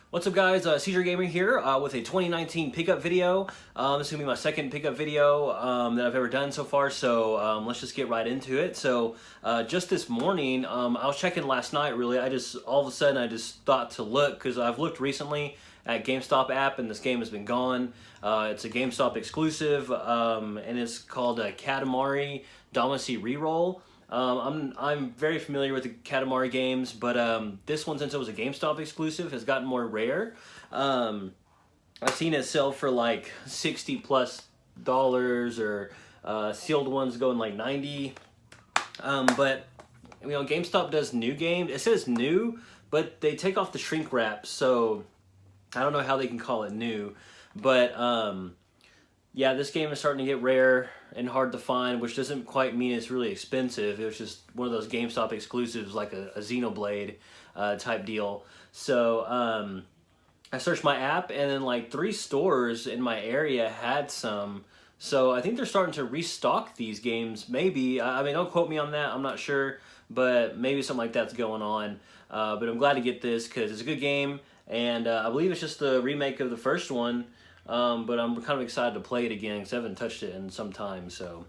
What's up, guys? Caesar Gamer here with a 2019 pickup video. This is going to be my second pickup video that I've ever done so far, so let's just get right into it. So just this morning, I was checking last night, really. All of a sudden, I just thought to look, because I've looked recently at GameStop app, and this game has been gone. It's a GameStop exclusive, and it's called Katamari Damacy Reroll. I'm very familiar with the Katamari games, but this one, since it was a GameStop exclusive, has gotten more rare. I've seen it sell for like $60+ or sealed ones going like 90. But you know, GameStop does new games. It says new, but they take off the shrink wrap, so I don't know how they can call it new. But yeah, this game is starting to get rare and hard to find, which doesn't quite mean it's really expensive. It was just one of those GameStop exclusives, like a Xenoblade type deal. So I searched my app, and then like 3 stores in my area had some. So I think they're starting to restock these games. Maybe, I mean, don't quote me on that. I'm not sure, but maybe something like that's going on. But I'm glad to get this because it's a good game, and I believe it's just the remake of the first one. But I'm kind of excited to play it again because I haven't touched it in some time, so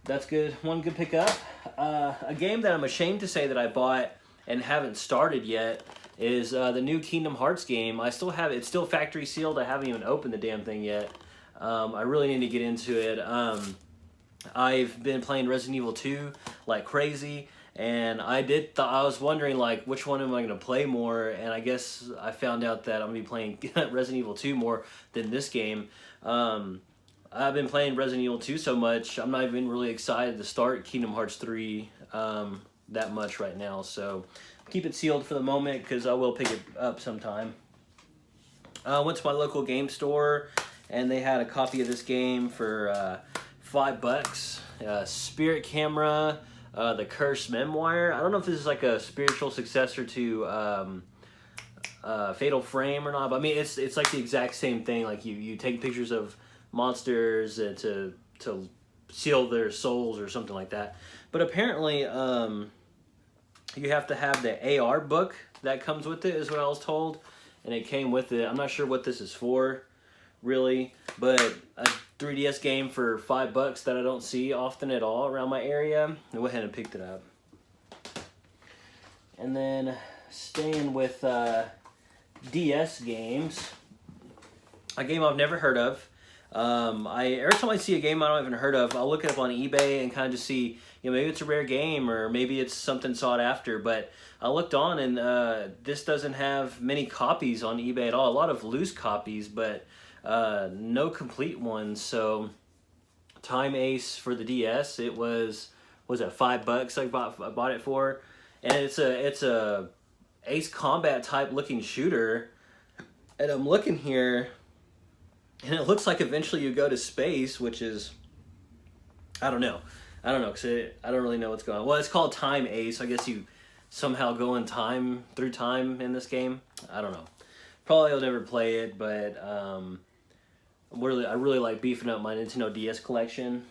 that's good. One good pickup. A game that I'm ashamed to say that I bought and haven't started yet is the new Kingdom Hearts game. I still have it. It's still factory sealed. I haven't even opened the damn thing yet. I really need to get into it. I've been playing Resident Evil 2 like crazy, and I was wondering, like, which one am I going to play more, and I guess I found out that I'm going to be playing Resident Evil 2 more than this game. I've been playing Resident Evil 2 so much, I'm not even really excited to start Kingdom Hearts 3 that much right now, so keep it sealed for the moment because I will pick it up sometime. I went to my local game store, and they had a copy of this game for $5. Spirit Camera, The Cursed Memoir. I don't know if this is like a spiritual successor to Fatal Frame or not, but I mean, it's like the exact same thing. Like you take pictures of monsters to seal their souls or something like that. But apparently, you have to have the AR book that comes with it, is what I was told, and it came with it. I'm not sure what this is for, really, but a 3DS game for $5 that I don't see often at all around my area. I went ahead and picked it up. And then staying with DS games, a game I've never heard of. Every time I see a game I don't even heard of, I'll look it up on eBay and kind of just see, you know, maybe it's a rare game or maybe it's something sought after. But I looked on, and this doesn't have many copies on eBay at all. A lot of loose copies, but no complete ones. So Time Ace for the DS, it was that $5 I bought it for, and it's a Ace Combat type looking shooter, and I'm looking here, and it looks like eventually you go to space, which is, I don't know, because I don't really know what's going on. Well, it's called Time Ace. I guess you somehow go in time, through time in this game. I don't know. Probably I'll never play it, but I really like beefing up my Nintendo DS collection.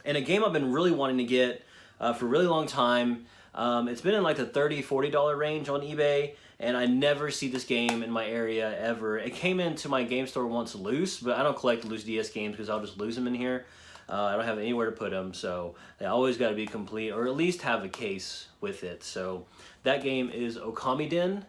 And a game I've been really wanting to get for a really long time. It's been in like the $30, $40 range on eBay, and I never see this game in my area ever. It came into my game store once loose, but I don't collect loose DS games because I'll just lose them in here. I don't have anywhere to put them, so they always got to be complete, or at least have a case with it. So that game is Okamiden.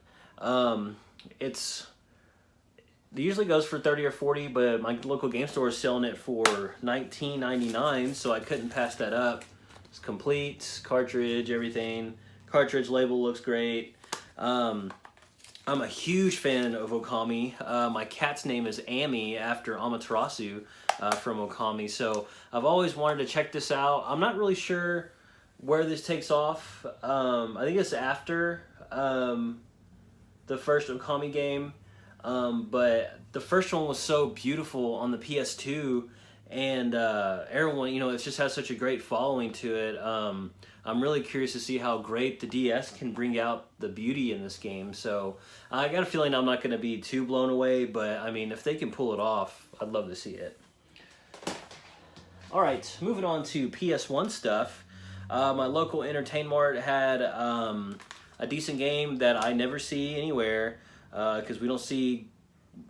It usually goes for 30 or 40, but my local game store is selling it for $19.99, so I couldn't pass that up. It's complete, cartridge, everything. Cartridge label looks great. I'm a huge fan of Okami. My cat's name is Amy, after Amaterasu from Okami, so I've always wanted to check this out. I'm not really sure where this takes off. I think it's after the first Okami game. But the first one was so beautiful on the PS2, and everyone, you know, it just has such a great following to it. I'm really curious to see how great the DS can bring out the beauty in this game. So I got a feeling I'm not going to be too blown away, but I mean, if they can pull it off, I'd love to see it. All right, moving on to PS1 stuff. My local Entertainment Mart had a decent game that I never see anywhere. because we don't see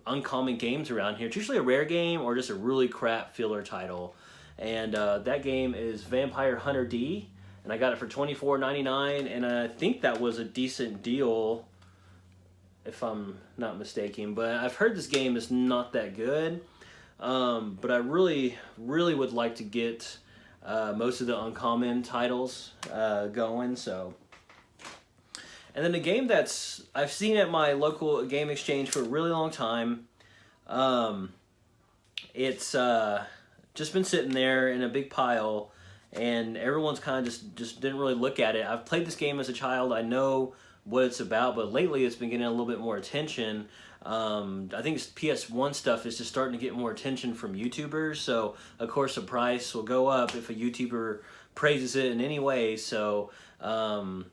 uncommon games around here. It's usually a rare game or just a really crap filler title. And that game is Vampire Hunter D, and I got it for $24.99, and I think that was a decent deal, if I'm not mistaken. But I've heard this game is not that good, but I really would like to get most of the uncommon titles going. So, and then the game that's I've seen at my local game exchange for a really long time, it's just been sitting there in a big pile, and everyone's kind of just didn't really look at it. I've played this game as a child. I know what it's about, but lately it's been getting a little bit more attention. I think PS1 stuff is just starting to get more attention from YouTubers, so of course the price will go up if a YouTuber praises it in any way. So, but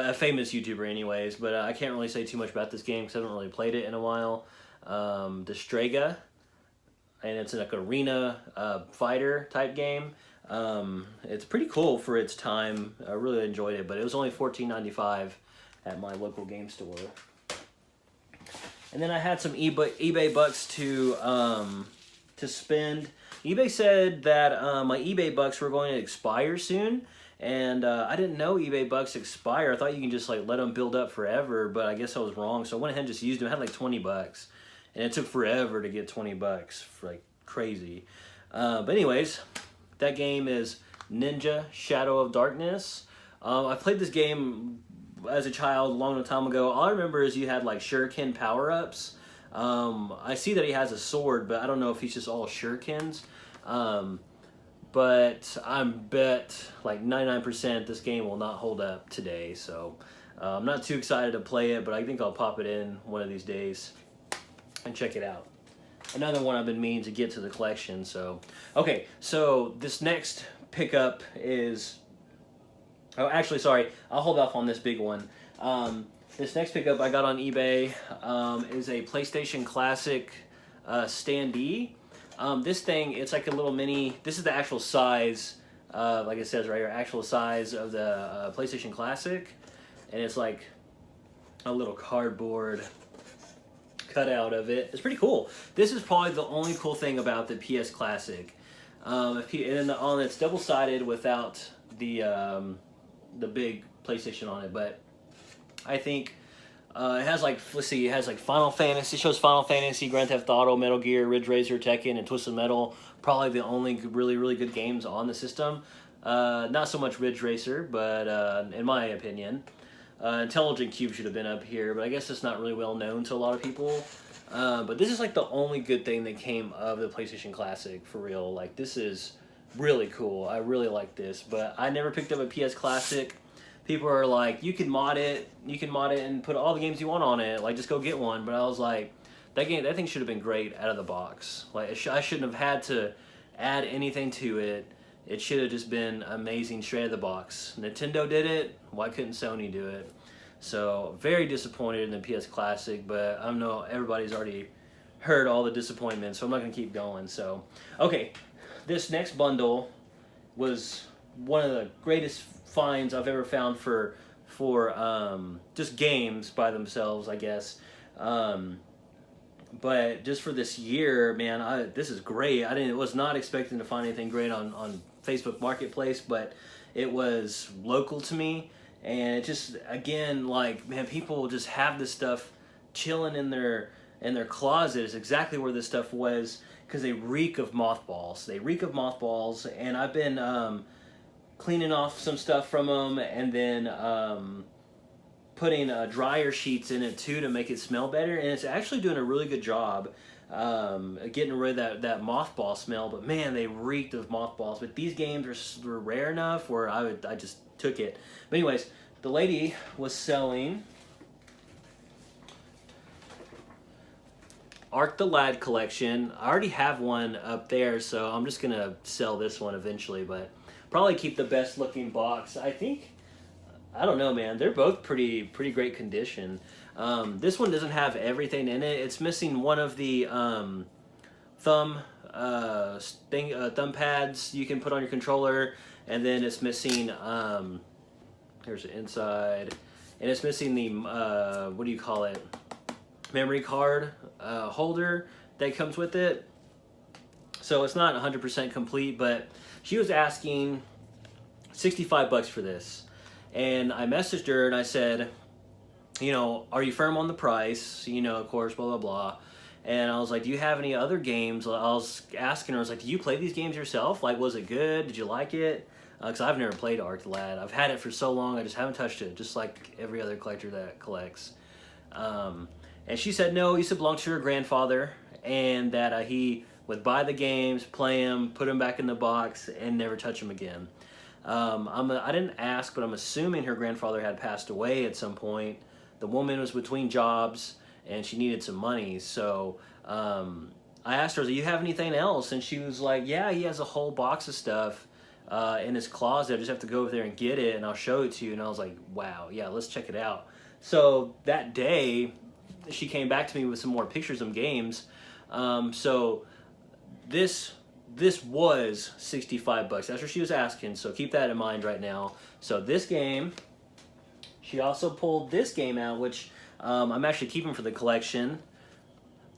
a famous YouTuber anyways, but I can't really say too much about this game because I haven't really played it in a while. The Strega, and it's like an arena fighter type game. It's pretty cool for its time. I really enjoyed it, but it was only $14.95 at my local game store. And then I had some eBay bucks to spend. eBay said that my eBay bucks were going to expire soon, and I didn't know eBay bucks expire. I thought you can just like let them build up forever, but I guess I was wrong. So I went ahead and just used them. I had like 20 bucks, and it took forever to get 20 bucks, for like crazy. But anyways, that game is Ninja Shadow of Darkness. I played this game as a child a long time ago. All I remember is you had like shuriken power-ups. I see that he has a sword, but I don't know if he's just all shurikens. But I bet like 99% this game will not hold up today. So I'm not too excited to play it, but I think I'll pop it in one of these days and check it out. Another one I've been meaning to get to the collection. So okay, so this next pickup is, oh actually sorry, I'll hold off on this big one. This next pickup I got on eBay is a PlayStation Classic standee. This thing, it's like a little mini, this is the actual size, like it says right here, actual size of the PlayStation Classic, and it's like a little cardboard cutout of it. It's pretty cool. This is probably the only cool thing about the PS Classic. And it's double-sided without the big PlayStation on it, but I think it has like, let's see, it has like Final Fantasy, it shows Final Fantasy, Grand Theft Auto, Metal Gear, Ridge Racer, Tekken, and Twisted Metal. Probably the only really good games on the system. Not so much Ridge Racer, but in my opinion. Intelligent Cube should have been up here, but I guess it's not really well known to a lot of people. But this is like the only good thing that came of the PlayStation Classic, for real. Like, this is really cool. I really like this, but I never picked up a PS Classic. People are like, you can mod it and put all the games you want on it, like just go get one. But I was like, that thing should have been great out of the box. Like, I shouldn't have had to add anything to it. It should have just been amazing straight out of the box. Nintendo did it, why couldn't Sony do it? So very disappointed in the PS Classic, but I know everybody's already heard all the disappointment, so I'm not gonna keep going. So okay, this next bundle was one of the greatest finds I've ever found for just games by themselves, I guess. But just for this year, man, this is great. I was not expecting to find anything great on Facebook Marketplace, but it was local to me, and it just, again, like, man, people just have this stuff chilling in their closet. Is exactly where this stuff was, because they reek of mothballs. They reek of mothballs, and I've been cleaning off some stuff from them, and then putting dryer sheets in it too to make it smell better, and it's actually doing a really good job getting rid of that mothball smell. But man, they reeked of mothballs. But these games were rare enough where I just took it. But anyways, the lady was selling Ark the Lad collection. I already have one up there, so I'm just gonna sell this one eventually, but probably keep the best looking box. I don't know, man. They're both pretty great condition. This one doesn't have everything in it. It's missing one of the thumb pads you can put on your controller, and then it's missing. Here's the inside. and it's missing the what do you call it? Memory card holder that comes with it. So it's not 100% complete, but she was asking $65 for this. And I messaged her and I said, you know, are you firm on the price? You know, of course, blah, blah, blah. And I was like, do you have any other games? I was asking her, I was like, do you play these games yourself? Like, was it good? Did you like it? Because I've never played Arc the Lad. I've had it for so long, I just haven't touched it, just like every other collector that collects. And she said no, he used to belong to her grandfather, and that he would buy the games, play them, put them back in the box, and never touch them again. I didn't ask, but I'm assuming her grandfather had passed away at some point. The woman was between jobs, and she needed some money. So I asked her, do you have anything else? And she was like, yeah, he has a whole box of stuff in his closet. I just have to go over there and get it, and I'll show it to you. And I was like, wow, yeah, let's check it out. So that day, she came back to me with some more pictures of games. So this was $65. That's what she was asking, so keep that in mind right now. So this game, she also pulled this game out, which I'm actually keeping for the collection.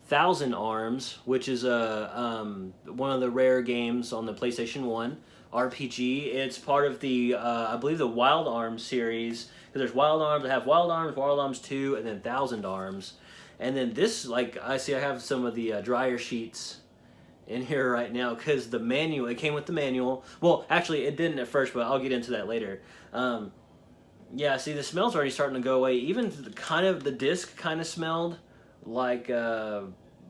Thousand Arms, which is one of the rare games on the PlayStation 1 RPG. It's part of the, I believe, the Wild Arms series. Because there's Wild Arms, I have Wild Arms 2, and then Thousand Arms. And then this, like, I have some of the dryer sheets in here right now, because the manual, it came with the manual. Well, actually, it didn't at first, but I'll get into that later. Yeah, see, the smell's already starting to go away. Even the disc kind of smelled like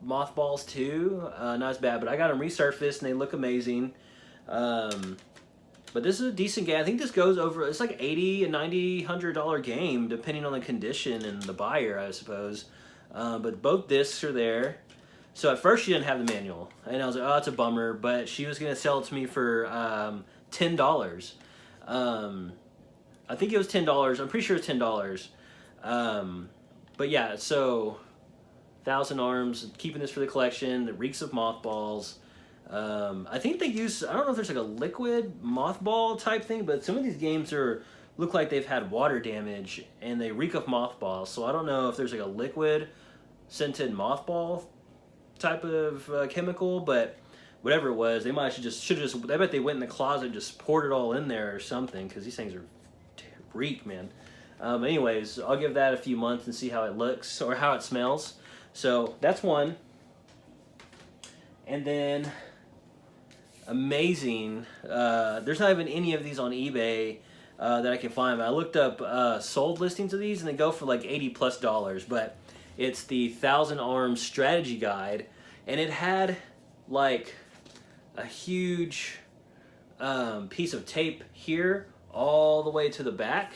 mothballs too. Not as bad, but I got them resurfaced and they look amazing. But this is a decent game. I think this goes over, it's like $80 and $90, $100 game, depending on the condition and the buyer, I suppose. But both discs are there. So at first she didn't have the manual, and I was like, oh, that's a bummer, but she was going to sell it to me for $10. I think it was $10. I'm pretty sure it's $10. But yeah, so Thousand Arms, keeping this for the collection. It reeks of mothballs. I think they use, I don't know if there's like a liquid mothball type thing, but some of these games look like they've had water damage and they reek of mothballs. So I don't know if there's like a liquid scented mothball type of chemical, but whatever it was, they might should have just, I bet they went in the closet and just poured it all in there or something, because these things are reek, man. Anyways, I'll give that a few months and see how it looks or how it smells. So that's one. And then amazing, there's not even any of these on eBay that I can find. But I looked up sold listings of these and they go for like $80+, but it's the Thousand Arms strategy guide, and it had like a huge piece of tape here all the way to the back,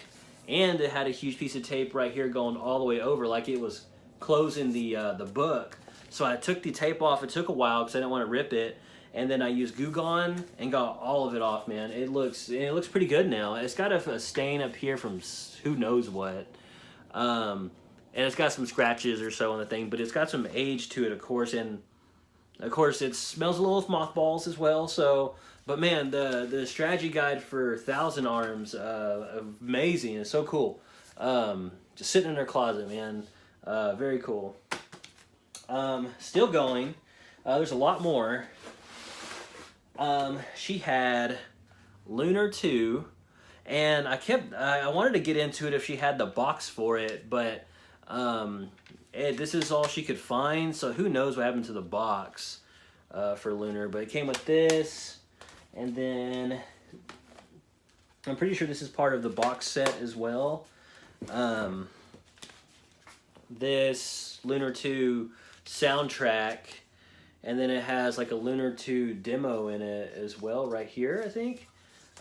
and it had a huge piece of tape right here going all the way over, like it was closing the book. So I took the tape off. It took a while because I didn't want to rip it, and then I used Goo Gone and got all of it off, man. It looks pretty good now. It's got a stain up here from who knows what. And it's got some scratches or so on the thing, but it's got some age to it, of course, and of course it smells a little of mothballs as well. So, but man, the strategy guide for Thousand Arms, amazing. It's so cool. Just sitting in her closet, man. Very cool. Still going. There's a lot more. She had Lunar 2, and I wanted to get into it if she had the box for it, but this is all she could find, so who knows what happened to the box for Lunar. But it came with this, and then I'm pretty sure this is part of the box set as well. This Lunar 2 soundtrack, and then it has like a Lunar 2 demo in it as well right here, I think.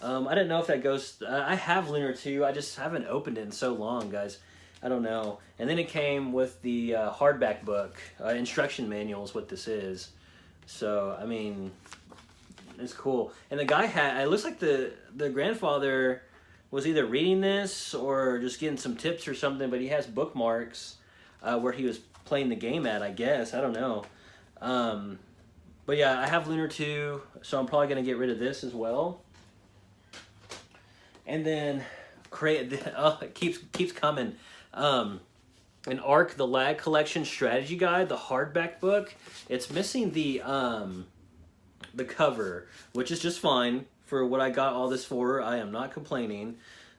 I didn't know if that goes, I have Lunar 2, I just haven't opened it in so long, guys. I don't know. And then it came with the hardback book, instruction manual is what this is. So, I mean, it's cool. And the guy it looks like the grandfather was either reading this or just getting some tips or something, but he has bookmarks where he was playing the game at, I guess. I don't know. But yeah, I have Lunar 2, so I'm probably going to get rid of this as well. And then it keeps coming. An Ark the Lad Collection Strategy Guide, the hardback book. It's missing the cover, which is just fine for what I got all this for. I am not complaining,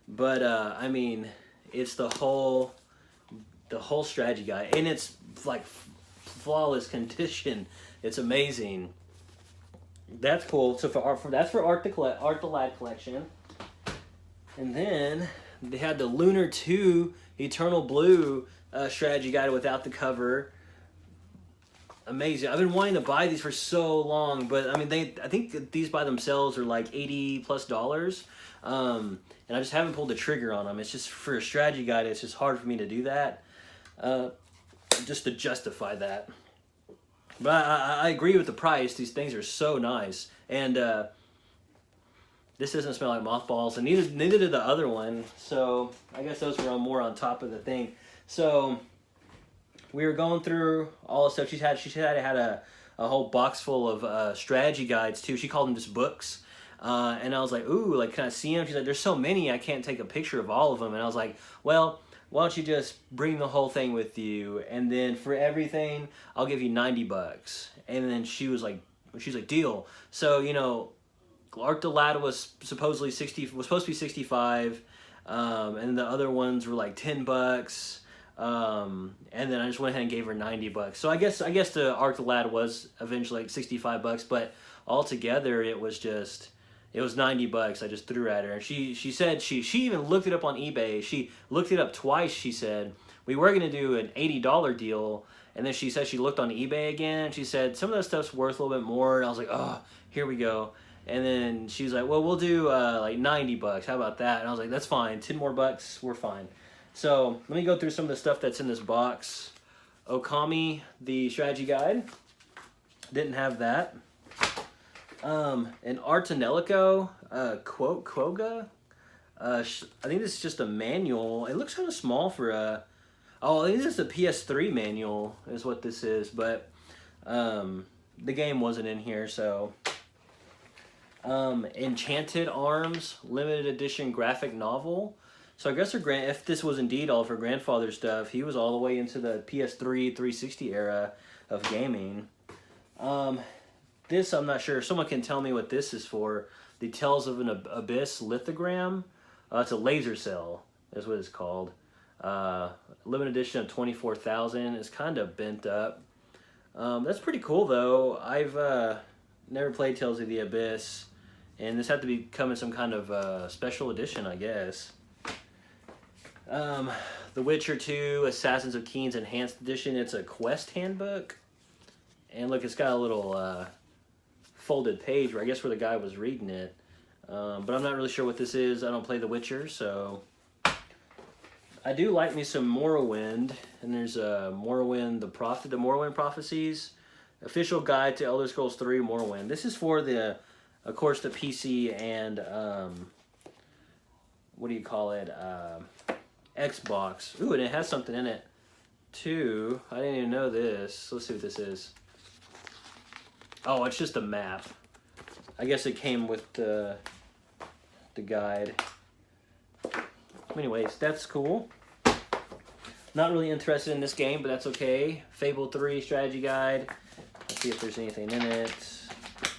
but I mean, it's the whole strategy guide, and it's like flawless condition. It's amazing. That's cool. So that's for Ark the Lad Collection. And then they had the Lunar 2 Eternal Blue strategy guide without the cover. Amazing. I've been wanting to buy these for so long, but I mean, I think these by themselves are like $80+. And I just haven't pulled the trigger on them. It's just for a strategy guide, it's just hard for me to do that, just to justify that. But I agree with the price. These things are so nice, and this doesn't smell like mothballs, and neither did the other one. So I guess those were more on top of the thing. So we were going through all the stuff. She had a whole box full of strategy guides too. She called them just books. And I was like, ooh, like, can I see them? She's like, there's so many, I can't take a picture of all of them. And I was like, well, why don't you just bring the whole thing with you, and then for everything, I'll give you $90. And then she's like, deal. So, you know, Ark the Lad was supposedly supposed to be 65, and the other ones were like $10. And then I just went ahead and gave her $90. So I guess the Ark the Lad was eventually like $65, but altogether it was $90 I just threw at her. And she said she even looked it up on eBay. She looked it up twice. She said we were going to do an $80 deal, and then she said she looked on eBay again, and she said some of that stuff's worth a little bit more. And I was like, oh, here we go. And then she's like, well, we'll do like $90. How about that? And I was like, that's fine. 10 more bucks, we're fine. So let me go through some of the stuff that's in this box. Okami, the strategy guide. Didn't have that. An Artanelico, Quoga. I think this is just a manual. It looks kind of small for a... Oh, I think this is a PS3 manual is what this is, but the game wasn't in here, so... Enchanted Arms, limited edition graphic novel. So I guess if this was indeed all of her grandfather's stuff, he was all the way into the PS3 360 era of gaming. This, I'm not sure. Someone can tell me what this is for. The Tales of an Abyss lithogram. It's a laser cell, is what it's called. Limited edition of 24,000. It's kind of bent up. That's pretty cool, though. I've never played Tales of the Abyss, and this had to be come in some kind of special edition, I guess. The Witcher 2 Assassins of Kings Enhanced Edition. It's a quest handbook. And look, it's got a little... folded page where the guy was reading it, but I'm not really sure what this is. I don't play The Witcher, so I do like me some Morrowind. And there's Morrowind, the Morrowind Prophecies, official guide to Elder Scrolls 3 Morrowind. This is for of course, the PC and what do you call it? Xbox. Ooh, and it has something in it too. I didn't even know this. Let's see what this is. Oh, it's just a map. I guess it came with the guide. Anyways, that's cool. Not really interested in this game, but that's okay. Fable 3 strategy guide. Let's see if there's anything in it.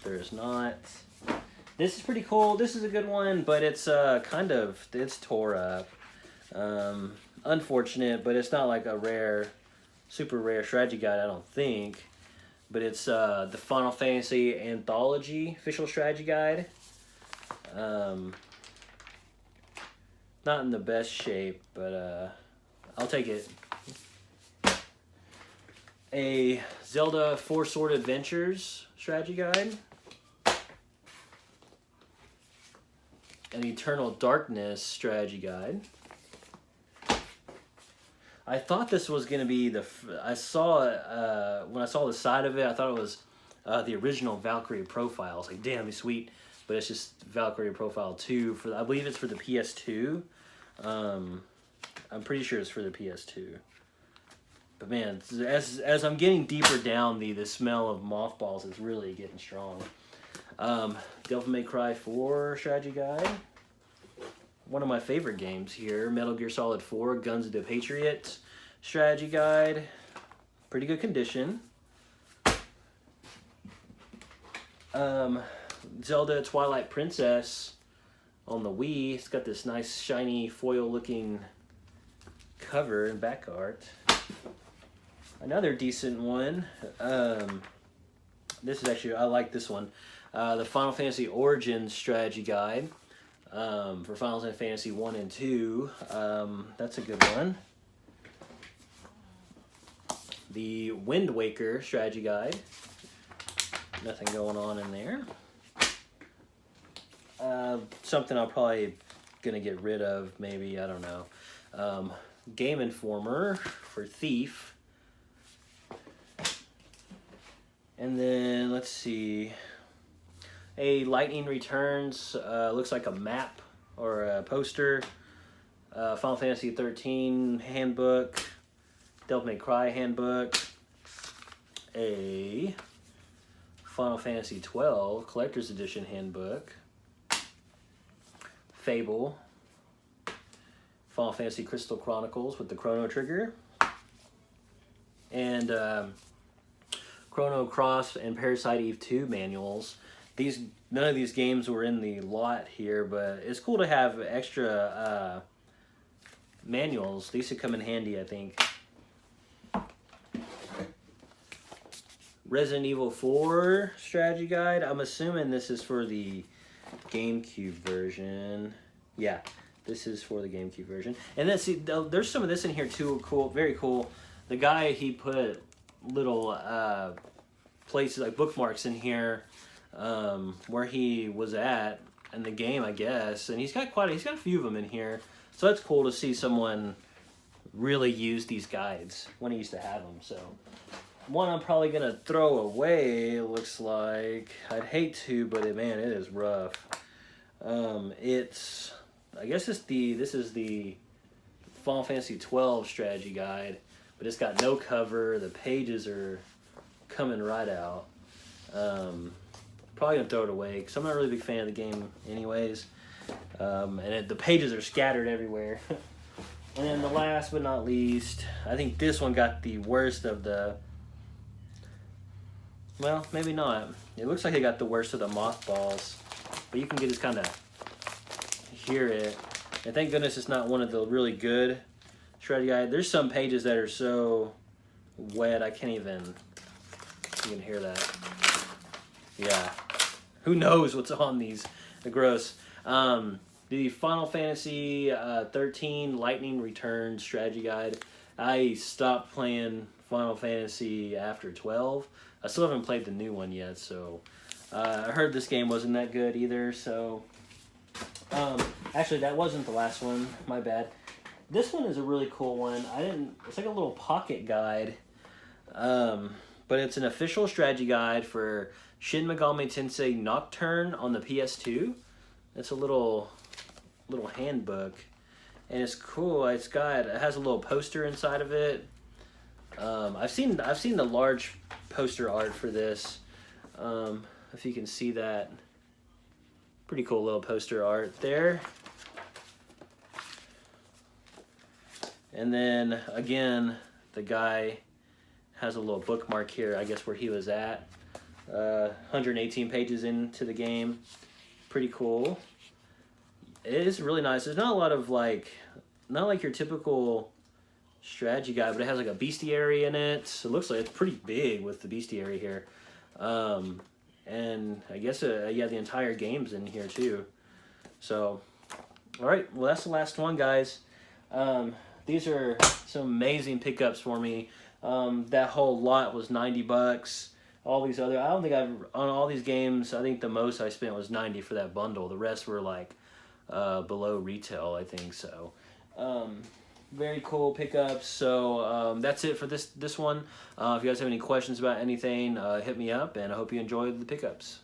There is not. This is pretty cool. This is a good one, but it's it's tore up. Unfortunate, but it's not like a super rare strategy guide, I don't think. But it's the Final Fantasy Anthology official strategy guide. Not in the best shape, but I'll take it. A Zelda Four Sword Adventures strategy guide. An Eternal Darkness strategy guide. I thought this was going to be when I saw the side of it, I thought it was the original Valkyrie profile. I was like, damn, it's sweet. But it's just Valkyrie Profile 2. I believe it's for the PS2. I'm pretty sure it's for the PS2. But man, as I'm getting deeper down, the smell of mothballs is really getting strong. Devil May Cry 4 strategy guide. one of my favorite games here, Metal Gear Solid 4, Guns of the Patriot strategy guide. Pretty good condition. Zelda Twilight Princess on the Wii. It's got this nice shiny foil looking cover and back art. Another decent one. This is actually, I like this one. The Final Fantasy Origins strategy guide for Final Fantasy 1 and 2. That's a good one. The Wind Waker strategy guide. Nothing going on in there. Something I'm probably gonna get rid of, maybe, I don't know. Game Informer for Thief. And then, let's see, a Lightning Returns, looks like a map or a poster. Final Fantasy 13 handbook, Devil May Cry handbook, a Final Fantasy 12 Collector's Edition handbook, Fable, Final Fantasy Crystal Chronicles with the Chrono Trigger, and Chrono Cross and Parasite Eve 2 manuals. None of these games were in the lot here, but it's cool to have extra manuals. These should come in handy, I think. Resident Evil 4 strategy guide. I'm assuming this is for the GameCube version. Yeah, this is for the GameCube version. And then see, there's some of this in here too. Cool, very cool. The guy, he put little places like bookmarks in here where he was at in the game, I guess. And he's got a few of them in here. So that's cool to see someone really use these guides when he used to have them. So one I'm probably gonna throw away, it looks like. I'd hate to, but man, it is rough. I guess this is the Final Fantasy 12 strategy guide, but it's got no cover. The pages are coming right out. Probably gonna throw it away because I'm not really a big fan of the game anyways. The pages are scattered everywhere. And then the last but not least, I think this one got the worst of the, well, maybe not. It looks like it got the worst of the mothballs, but you can just kind of hear it. And thank goodness it's not one of the really good strategy guide. There's some pages that are so wet I can't even, you can hear that. Yeah, who knows what's on these? They're gross. The Final Fantasy 13 Lightning Returns strategy guide. I stopped playing Final Fantasy after 12. I still haven't played the new one yet, so I heard this game wasn't that good either. So actually, that wasn't the last one. My bad. This one is a really cool one. It's like a little pocket guide, but it's an official strategy guide for Shin Megami Tensei Nocturne on the PS2. It's a little handbook, and it's cool. It has a little poster inside of it. I've seen the large poster art for this. If you can see that, pretty cool little poster art there. And then again, the guy has a little bookmark here, I guess where he was at. 118 pages into the game. Pretty cool. It is really nice. There's not a lot of not like your typical strategy guide, but it has like a bestiary in it. So it looks like it's pretty big with the bestiary here. And I guess, yeah, the entire game's in here too. So, all right, well, that's the last one, guys. These are some amazing pickups for me. That whole lot was $90. All these other, I don't think on all these games, I think the most I spent was $90 for that bundle. The rest were like below retail, I think so. Very cool pickups. So that's it for this one. If you guys have any questions about anything, hit me up, and I hope you enjoyed the pickups.